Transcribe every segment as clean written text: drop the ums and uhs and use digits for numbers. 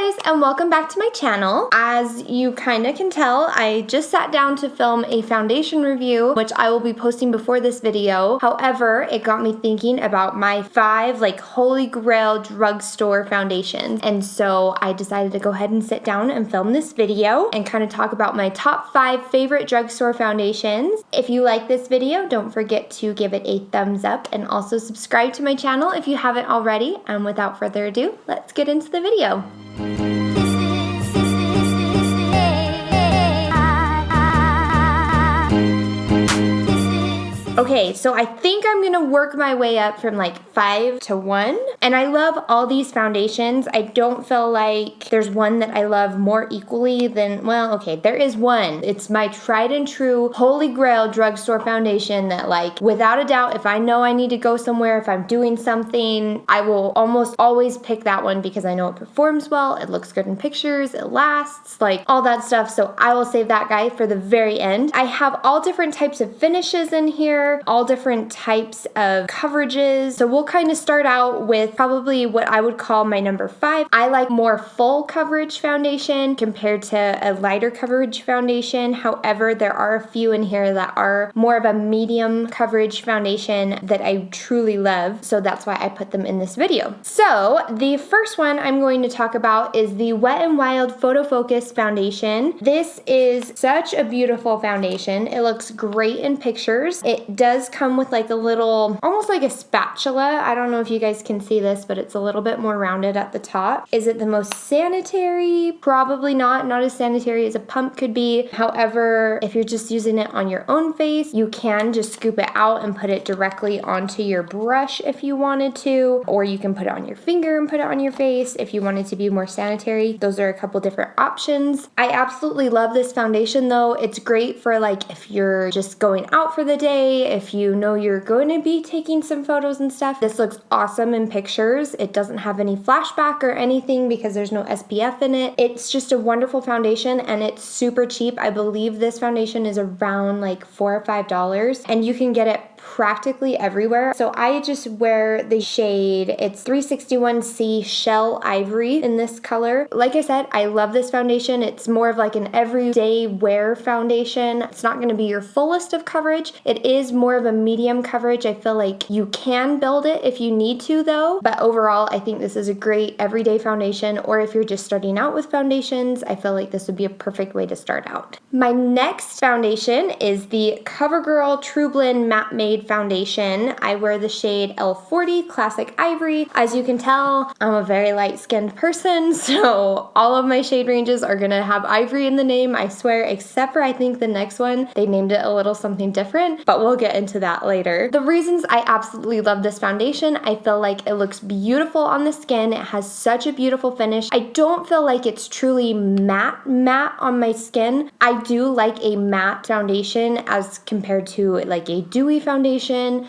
guys, and welcome back to my channel. As you kind of can tell, I just sat down to film a foundation review, which I will be posting before this video. However, it got me thinking about my 5 holy grail drugstore foundations. And so I decided to go ahead and sit down and film this video and kind of talk about my top 5 favorite drugstore foundations. If you like this video, don't forget to give it a thumbs up and also subscribe to my channel if you haven't already. And without further ado, let's get into the video. Okay, so I think I'm gonna work my way up from 5 to 1. And I love all these foundations. I don't feel like there's one that I love more equally than, well, okay, there is one. It's my tried and true holy grail drugstore foundation that without a doubt, if I know I need to go somewhere, if I'm doing something, I will almost always pick that one because I know it performs well, it looks good in pictures, it lasts, all that stuff. So I will save that guy for the very end. I have all different types of finishes in here, all different types of coverages. So we'll kind of start out with probably what I would call my number 5. I like more full coverage foundation compared to a lighter coverage foundation. However, there are a few in here that are more of a medium coverage foundation that I truly love. So that's why I put them in this video. So the first one I'm going to talk about is the Wet n Wild Photofocus foundation. This is such a beautiful foundation. It looks great in pictures. It does come with a little, almost like a spatula. I don't know if you guys can see this, but it's a little bit more rounded at the top. Is it the most sanitary? Probably not. Not as sanitary as a pump could be. However, if you're just using it on your own face, you can just scoop it out and put it directly onto your brush if you wanted to, or you can put it on your finger and put it on your face if you wanted to be more sanitary. Those are a couple different options. I absolutely love this foundation though. It's great for if you're just going out for the day, if you know you're going to be taking some photos and stuff. This looks awesome in pictures. It doesn't have any flashback or anything because there's no SPF in it. It's just a wonderful foundation and it's super cheap. I believe this foundation is around $4 or $5 and you can get it practically everywhere. So I just wear the shade, it's 361C Shell Ivory in this color. Like I said, I love this foundation. It's more of an everyday wear foundation. It's not going to be your fullest of coverage. It is more of a medium coverage. I feel like you can build it if you need to though, but overall I think this is a great everyday foundation, or if you're just starting out with foundations, I feel like this would be a perfect way to start out. My next foundation is the Covergirl TruBlend Matte Made foundation. I wear the shade L40 Classic Ivory. As you can tell, I'm a very light-skinned person, so all of my shade ranges are gonna have ivory in the name, I swear, except for I think the next one. They named it a little something different, but we'll get into that later. The reasons I absolutely love this foundation, I feel like it looks beautiful on the skin. It has such a beautiful finish. I don't feel like it's truly matte on my skin. I do like a matte foundation as compared to a dewy foundation.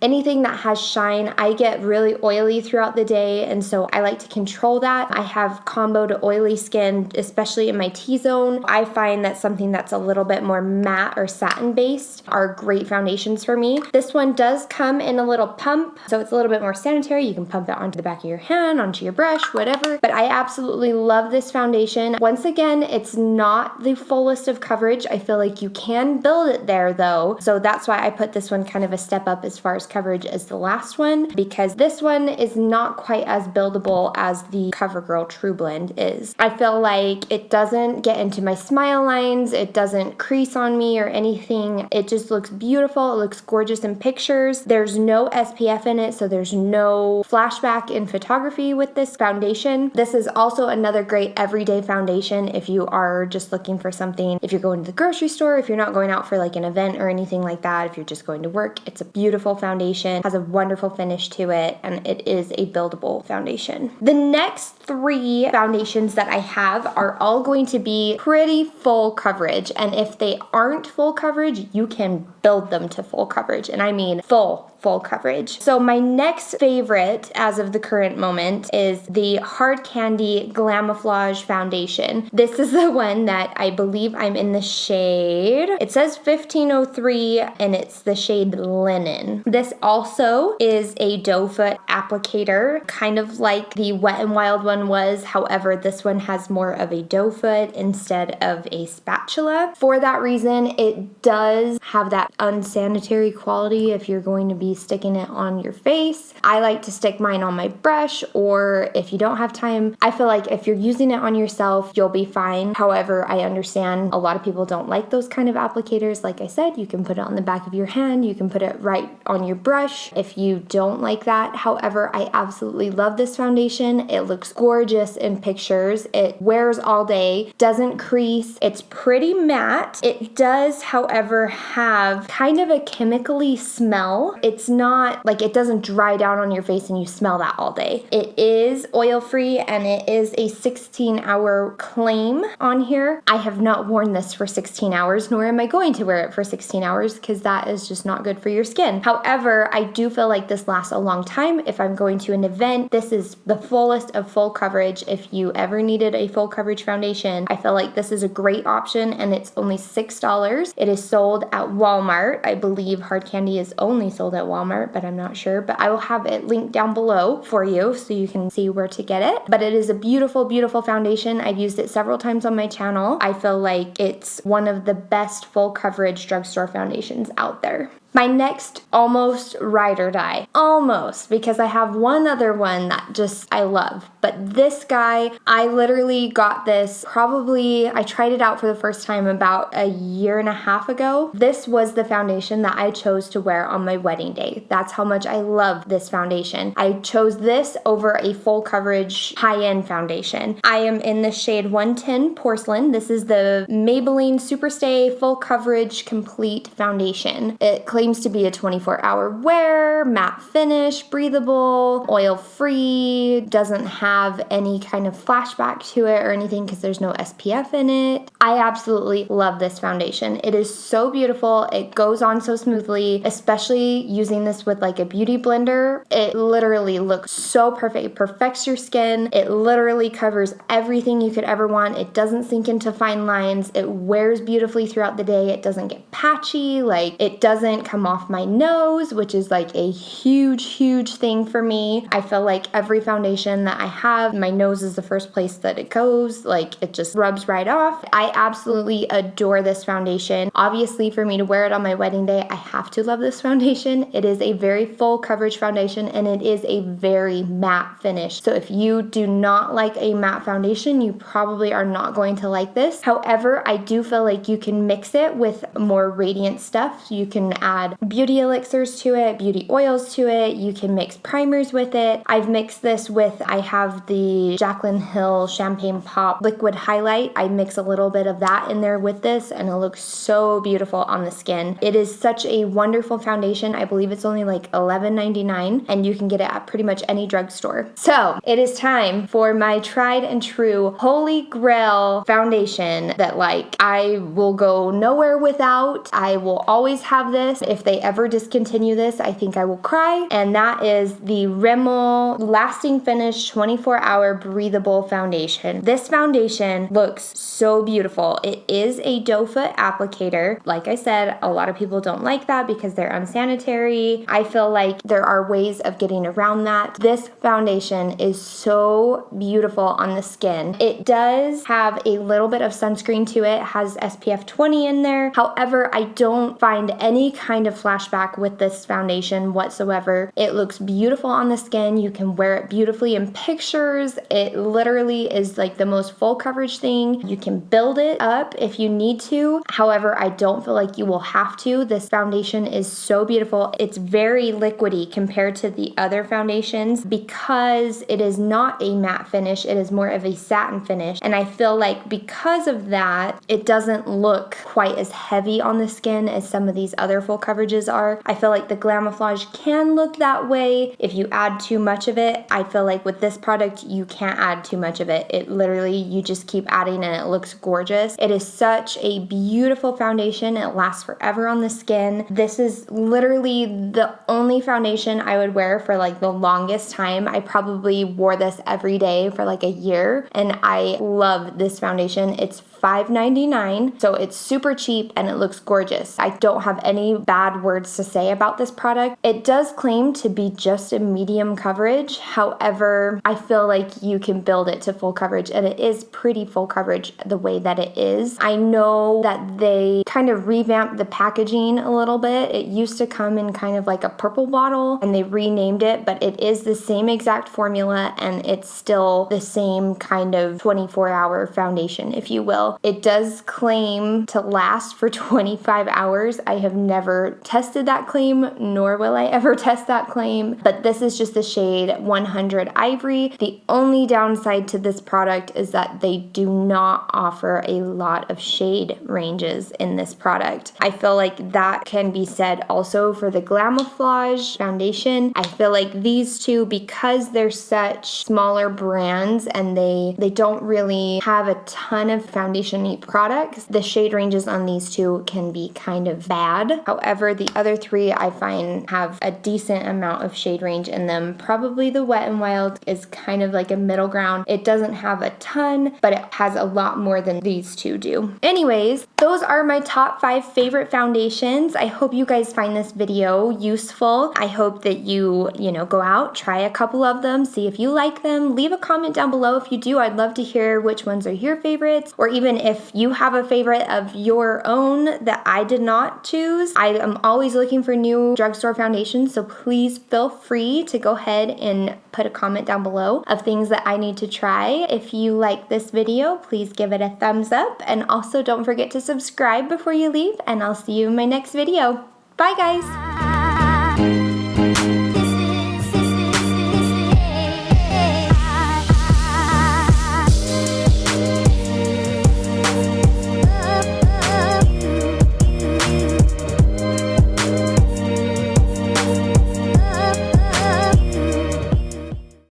Anything that has shine, I get really oily throughout the day, and so I like to control that. I have combo to oily skin, especially in my T-zone. I find that something that's a little bit more matte or satin based are great foundations for me. This one does come in a little pump, so it's a little bit more sanitary. You can pump it onto the back of your hand, onto your brush, whatever. But I absolutely love this foundation. Once again, it's not the fullest of coverage. I feel like you can build it there though, so that's why I put this one kind of a step up as far as coverage as the last one, because this one is not quite as buildable as the Covergirl TruBlend is. I feel like it doesn't get into my smile lines, it doesn't crease on me or anything. It just looks beautiful. It looks gorgeous in pictures. There's no SPF in it, so there's no flashback in photography with this foundation. This is also another great everyday foundation if you are just looking for something, if you're going to the grocery store, if you're not going out for an event or anything like that, if you're just going to work. It's a beautiful foundation, has a wonderful finish to it, and it is a buildable foundation. The next 3 foundations that I have are all going to be pretty full coverage, and if they aren't full coverage, you can build them to full coverage, and I mean full full coverage. So my next favorite as of the current moment is the Hard Candy Glamoflauge foundation. This is the one that I believe I'm in the shade. It says 1503 and it's the shade Linen. This also is a doe foot applicator, kind of like the Wet n Wild one was. However, this one has more of a doe foot instead of a spatula. For that reason, it does have that unsanitary quality if you're going to be sticking it on your face. I like to stick mine on my brush, or if you don't have time, I feel like if you're using it on yourself, you'll be fine. However, I understand a lot of people don't like those kind of applicators. Like I said, you can put it on the back of your hand, you can put it right on your brush if you don't like that. However, I absolutely love this foundation. It looks gorgeous in pictures. It wears all day, doesn't crease. It's pretty matte. It does, however, have kind of a chemically smell. It's not like it doesn't dry down on your face and you smell that all day. It is oil-free and it is a 16-hour claim on here. I have not worn this for 16 hours, nor am I going to wear it for 16 hours because that is just not good for your skin. However, I do feel like this lasts a long time. If I'm going to an event, this is the fullest of full coverage. If you ever needed a full coverage foundation, I feel like this is a great option and it's only $6. It is sold at Walmart. I believe Hard Candy is only sold at Walmart, but I'm not sure. But I will have it linked down below for you so you can see where to get it. But it is a beautiful, beautiful foundation. I've used it several times on my channel. I feel like it's one of the best full coverage drugstore foundations out there. My next almost ride or die. Almost, because I have one other one that just I love. But this guy, I literally got this I tried it out for the first time about a year and a half ago. This was the foundation that I chose to wear on my wedding day. That's how much I love this foundation. I chose this over a full coverage high-end foundation. I am in the shade 110 Porcelain. This is the Maybelline Superstay Full Coverage Complete Foundation. It claims to be a 24-hour wear, matte finish, breathable, oil-free, doesn't have any kind of flashback to it or anything because there's no SPF in it. I absolutely love this foundation. It is so beautiful. It goes on so smoothly, especially using this with like a beauty blender. It literally looks so perfect. It perfects your skin. It literally covers everything you could ever want. It doesn't sink into fine lines. It wears beautifully throughout the day. It doesn't get patchy. Like, it doesn't come off my nose, which is like a huge thing for me. I feel like every foundation that I have, my nose is the first place that it goes. Like, it just rubs right off. I absolutely adore this foundation. Obviously, for me to wear it on my wedding day, I have to love this foundation. It is a very full coverage foundation and it is a very matte finish. So if you do not like a matte foundation, you probably are not going to like this. However, I do feel like you can mix it with more radiant stuff. You can add beauty elixirs to it, beauty oils to it. You can mix primers with it. I've mixed this with, I have the Jaclyn Hill Champagne Pop Liquid Highlight. I mix a little bit of that in there with this and it looks so beautiful on the skin. It is such a wonderful foundation. I believe it's only like $11.99 and you can get it at pretty much any drugstore. So it is time for my tried and true holy grail foundation that like I will go nowhere without. I will always have this. If they ever discontinue this, I think I will cry. And that is the Rimmel Lasting Finish 24-Hour Breathable Foundation. This foundation looks so beautiful. It is a doe foot applicator. Like I said, a lot of people don't like that because they're unsanitary. I feel like there are ways of getting around that. This foundation is so beautiful on the skin. It does have a little bit of sunscreen to it. It has SPF 20 in there. However, I don't find any kind of flashback with this foundation whatsoever. It looks beautiful on the skin. You can wear it beautifully in pictures. It literally is like the most full coverage thing. You can build it up if you need to. However, I don't feel like you will have to. This foundation is so beautiful. It's very liquidy compared to the other foundations because it is not a matte finish. It is more of a satin finish. And I feel like because of that, it doesn't look quite as heavy on the skin as some of these other full coverages are. I feel like the Glamoflauge can look that way if you add too much of it. I feel like with this product, you can't add too much of it. It literally, you just keep adding and it looks gorgeous. It is such a beautiful foundation. It lasts forever on the skin. This is literally the only foundation I would wear for like the longest time. I probably wore this every day for like a year, and I love this foundation. It's $5.99, so it's super cheap and it looks gorgeous. I don't have any bad words to say about this product. It does claim to be just a medium coverage. However, I feel like you can build it to full coverage, and it is pretty full coverage the way that it is. I know that they kind of revamped the packaging a little bit. It used to come in kind of like a purple bottle, and they renamed it, but it is the same exact formula, and it's still the same kind of 24-hour foundation, if you will. It does claim to last for 25 hours. I have never tested that claim, nor will I ever test that claim, but this is just the shade 100 Ivory. The only downside to this product is that they do not offer a lot of shade ranges in this product. I feel like that can be said also for the Glamoflauge foundation. I feel like these two, because they're such smaller brands and they don't really have a ton of foundation products, the shade ranges on these two can be kind of bad. However, the other three I find have a decent amount of shade range in them. Probably the Wet n Wild is kind of like a middle ground. It doesn't have a ton, but it has a lot more than these two do. Anyways, those are my top 5 favorite foundations. I hope you guys find this video useful. I hope that you go out, try a couple of them, see if you like them. Leave a comment down below if you do. I'd love to hear which ones are your favorites, or even if you have a favorite of your own that I did not choose. I am always looking for new drugstore foundations, so please feel free to go ahead and put a comment down below of things that I need to try. If you like this video, please give it a thumbs up, and also don't forget to subscribe before you leave, and I'll see you in my next video. Bye guys!